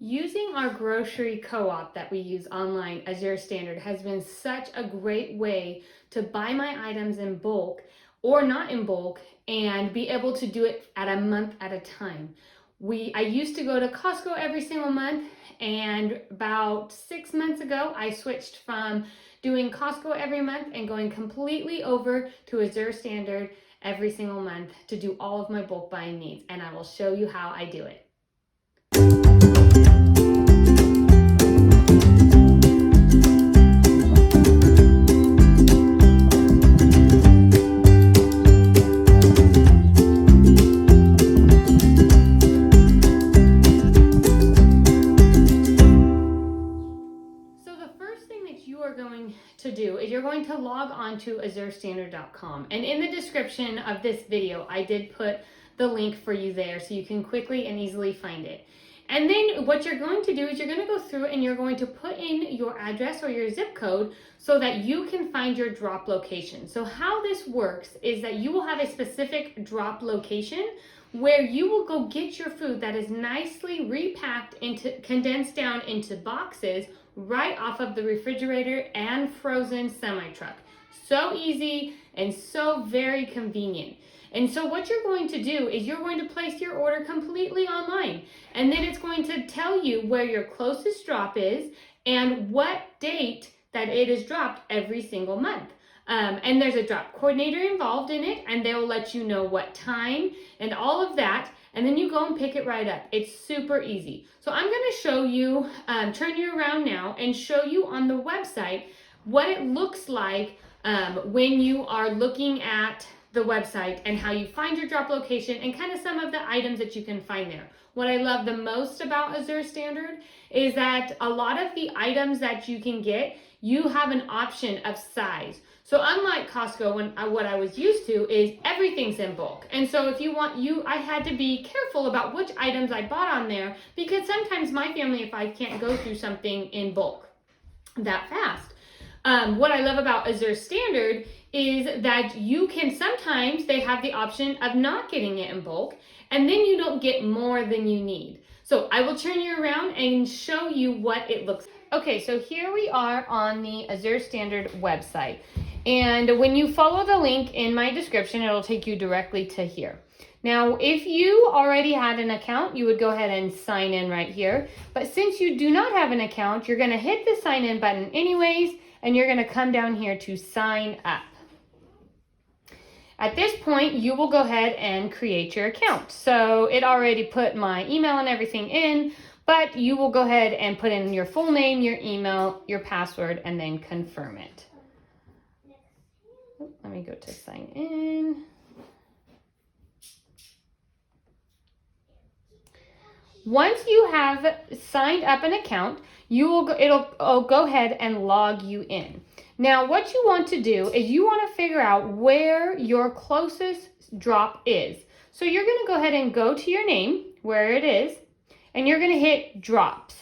Using our grocery co-op that we use online, Azure Standard, has been such a great way to buy my items in bulk or not in bulk and be able to do it at a month at a time. I used to go to Costco every single month, and about 6 months ago, I switched from doing Costco every month and going completely over to Azure Standard every single month to do all of my bulk buying needs, and I will show you how I do it. To do is you're going to log on to azurestandard.com, and in the description of this video I did put the link for you there so you can quickly and easily find it. And then what you're going to do is you're going to go through and you're going to put in your address or your zip code so that you can find your drop location. So how this works is that you will have a specific drop location where you will go get your food that is nicely repacked condensed down into boxes right off of the refrigerator and frozen semi-truck. So easy and so very convenient. And so what you're going to do is you're going to place your order completely online, and then it's going to tell you where your closest drop is and what date that it is dropped every single month. And there's a drop coordinator involved in it, and they will let you know what time and all of that, and then you go and pick it right up. It's super easy. So I'm going to show you, turn you around now and show you on the website what it looks like when you are looking at the website and how you find your drop location and kind of some of the items that you can find there. What I love the most about Azure Standard is that a lot of the items that you can get, you have an option of size. So unlike Costco, what I was used to is everything's in bulk. And so if you want, I had to be careful about which items I bought on there, because sometimes my family, if I can't go through something in bulk that fast. What I love about Azure Standard is that you can, sometimes they have the option of not getting it in bulk, and then you don't get more than you need. So I will turn you around and show you what it looks like. Okay, so here we are on the Azure Standard website. And when you follow the link in my description, it'll take you directly to here. Now, if you already had an account, you would go ahead and sign in right here. But since you do not have an account, you're going to hit the sign in button anyways, and you're going to come down here to sign up. At this point, you will go ahead and create your account. So it already put my email and everything in, but you will go ahead and put in your full name, your email, your password, and then confirm it. Let me go to sign in. Once you have signed up an account, it'll go ahead and log you in. Now, what you want to do is you want to figure out where your closest drop is. So you're going to go ahead and go to your name, where it is, and you're going to hit drops.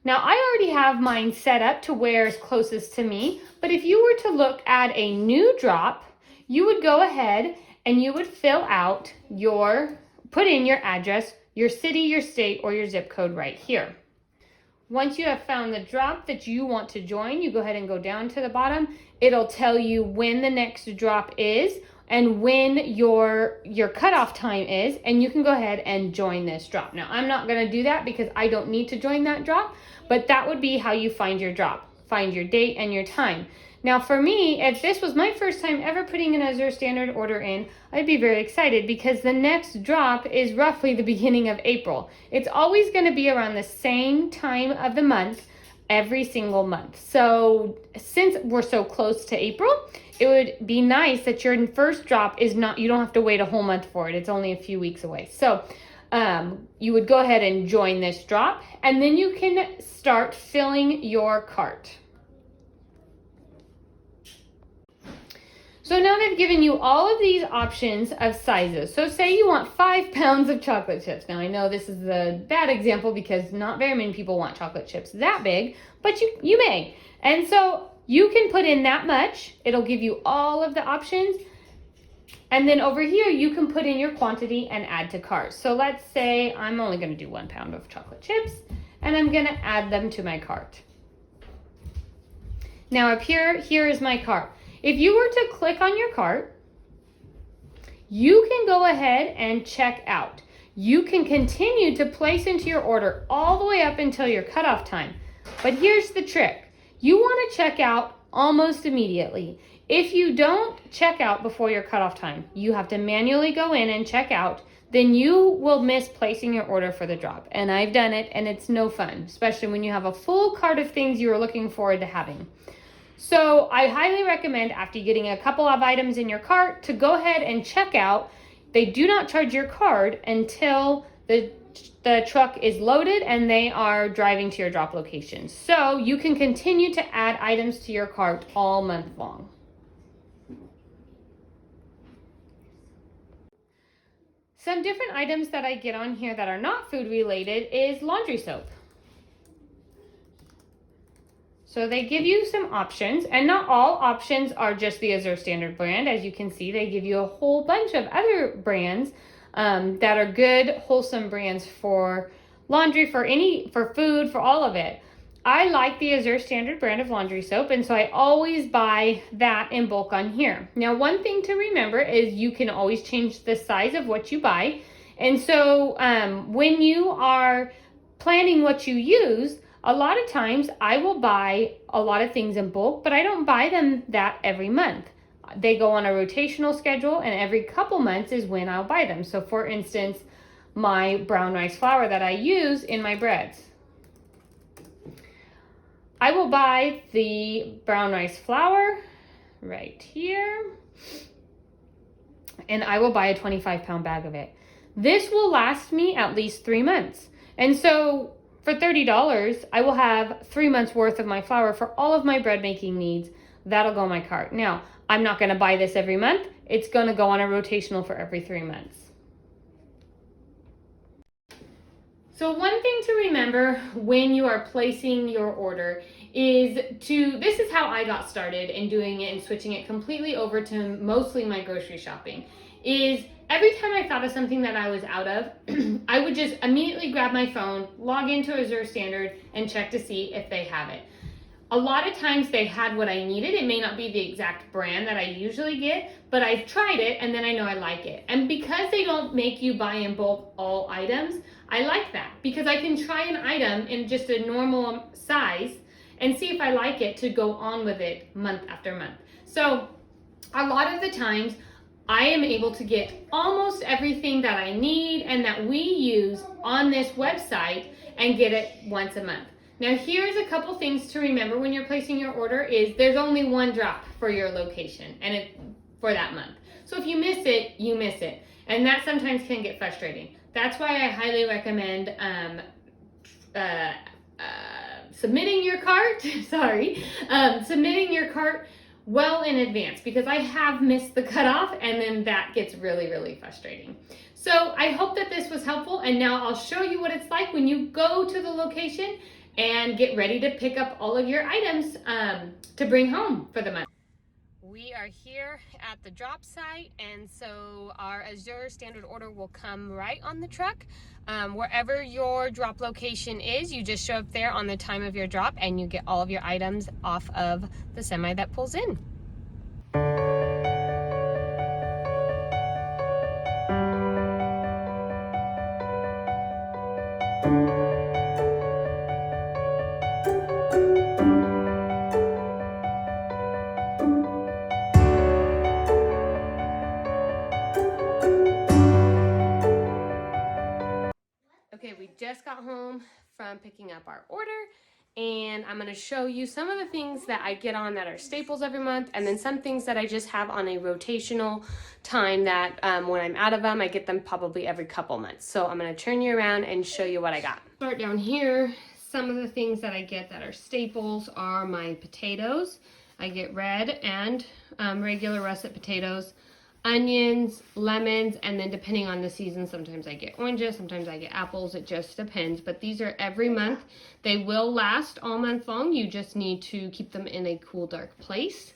Now, I already have mine set up to where it's closest to me, but if you were to look at a new drop, you would go ahead and you would fill out put in your address, your city, your state, or your zip code right here. Once you have found the drop that you want to join, you go ahead and go down to the bottom. It'll tell you when the next drop is and when your cutoff time is, and you can go ahead and join this drop. Now, I'm not going to do that because I don't need to join that drop, but that would be how you find your drop. Find your date and your time. Now, for me, if this was my first time ever putting an Azure Standard order in, I'd be very excited because the next drop is roughly the beginning of April. It's always going to be around the same time of the month every single month. So since we're so close to April, it would be nice that your first drop is not, you don't have to wait a whole month for it. It's only a few weeks away. So you would go ahead and join this drop, and then you can start filling your cart. So now they've given you all of these options of sizes. So say you want 5 pounds of chocolate chips. Now I know this is a bad example because not very many people want chocolate chips that big, but you may. And so you can put in that much. It'll give you all of the options. And then over here, you can put in your quantity and add to cart. So let's say I'm only gonna do 1 pound of chocolate chips, and I'm gonna add them to my cart. Now up here is my cart. If you were to click on your cart, you can go ahead and check out. You can continue to place into your order all the way up until your cutoff time. But here's the trick. You want to check out almost immediately. If you don't check out before your cutoff time, you have to manually go in and check out, then you will miss placing your order for the drop. And I've done it, and it's no fun, especially when you have a full cart of things you are looking forward to having. So I highly recommend, after getting a couple of items in your cart, to go ahead and check out. They do not charge your card until the truck is loaded and they are driving to your drop location. So you can continue to add items to your cart all month long. Some different items that I get on here that are not food related is laundry soap. So they give you some options, and not all options are just the Azure Standard brand. As you can see, they give you a whole bunch of other brands that are good, wholesome brands for laundry, for food, for all of it. I like the Azure Standard brand of laundry soap, and so I always buy that in bulk on here. Now, one thing to remember is you can always change the size of what you buy. And so when you are planning what you use, a lot of times I will buy a lot of things in bulk, but I don't buy them that every month. They go on a rotational schedule, and every couple months is when I'll buy them. So for instance, my brown rice flour that I use in my breads. I will buy the brown rice flour right here, and I will buy a 25-pound bag of it. This will last me at least 3 months. And so for $30, I will have 3 months worth of my flour for all of my bread making needs. That'll go in my cart. Now, I'm not gonna buy this every month. It's gonna go on a rotational for every 3 months. So one thing to remember when you are placing your order is this is how I got started in doing it and switching it completely over to mostly my grocery shopping, is every time I thought of something that I was out of, I would just immediately grab my phone, log into Azure Standard, and check to see if they have it. A lot of times they had what I needed. It may not be the exact brand that I usually get, but I've tried it and then I know I like it. And because they don't make you buy in bulk all items, I like that because I can try an item in just a normal size and see if I like it to go on with it month after month. So a lot of the times I am able to get almost everything that I need and that we use on this website and get it once a month. Now here's a couple things to remember when you're placing your order is there's only one drop for your location and for that month. So if you miss it, you miss it. And that sometimes can get frustrating. That's why I highly recommend submitting your cart, submitting your cart well in advance, because I have missed the cutoff and then that gets really, really frustrating. So I hope that this was helpful, and now I'll show you what it's like when you go to the location and get ready to pick up all of your items to bring home for the month. We are here at the drop site, and so our Azure Standard order will come right on the truck. Wherever your drop location is, you just show up there on the time of your drop and you get all of your items off of the semi that pulls in. Okay, we just got home from picking up our order, and I'm going to show you some of the things that I get on that are staples every month, and then some things that I just have on a rotational time that when I'm out of them, I get them probably every couple months. So I'm going to turn you around and show you what I got. Start down here. Some of the things that I get that are staples are my potatoes. I get red and regular russet potatoes, onions, lemons, and then depending on the season, sometimes I get oranges, sometimes I get apples. It just depends, but these are every month. They will last all month long. You just need to keep them in a cool, dark place.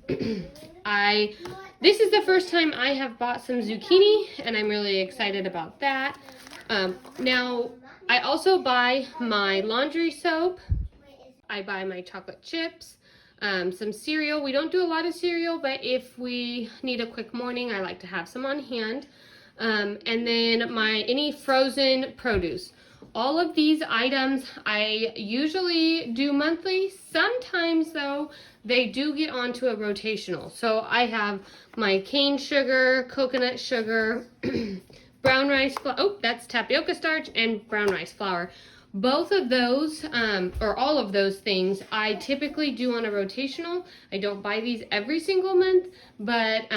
This is the first time I have bought some zucchini, and I'm really excited about that. Now, I also buy my laundry soap. I buy my chocolate chips, some cereal. We don't do a lot of cereal, but if we need a quick morning, I like to have some on hand. And then any frozen produce. All of these items I usually do monthly. Sometimes though, they do get onto a rotational. So I have my cane sugar, coconut sugar, brown rice flour. Oh, that's tapioca starch and brown rice flour. Both of those, or all of those things, I typically do on a rotational. I don't buy these every single month, but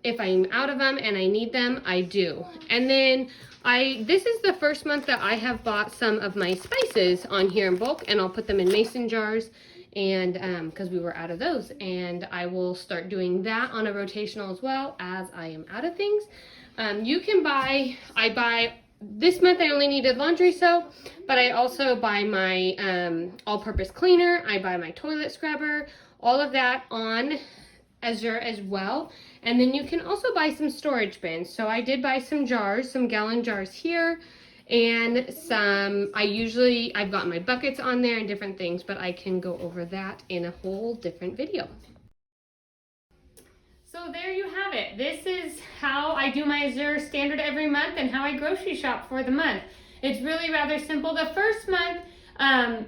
if I'm out of them and I need them, I do. And then this is the first month that I have bought some of my spices on here in bulk, and I'll put them in mason jars, and because we were out of those, and I will start doing that on a rotational as well as I am out of things. You can this month I only needed laundry soap, but I also buy my all-purpose cleaner, I buy my toilet scrubber, all of that on Azure as well. And then you can also buy some storage bins. So I did buy some jars, some gallon jars here, and I've got my buckets on there and different things, but I can go over that in a whole different video. So there you have it. This is how I do my Azure Standard every month and how I grocery shop for the month. It's really rather simple. The first month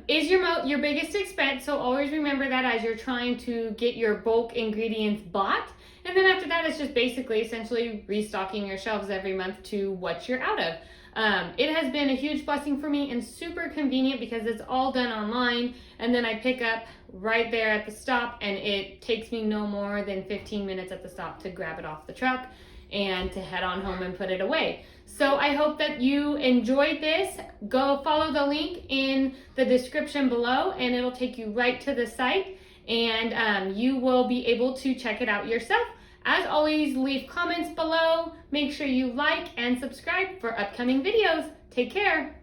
is your biggest expense, so always remember that as you're trying to get your bulk ingredients bought. And then after that, it's just basically essentially restocking your shelves every month to what you're out of. It has been a huge blessing for me and super convenient because it's all done online, and then I pick up right there at the stop, and it takes me no more than 15 minutes at the stop to grab it off the truck and to head on home and put it away. So I hope that you enjoyed this. Go follow the link in the description below, and it'll take you right to the site, and you will be able to check it out yourself. As always, leave comments below. Make sure you like and subscribe for upcoming videos. Take care.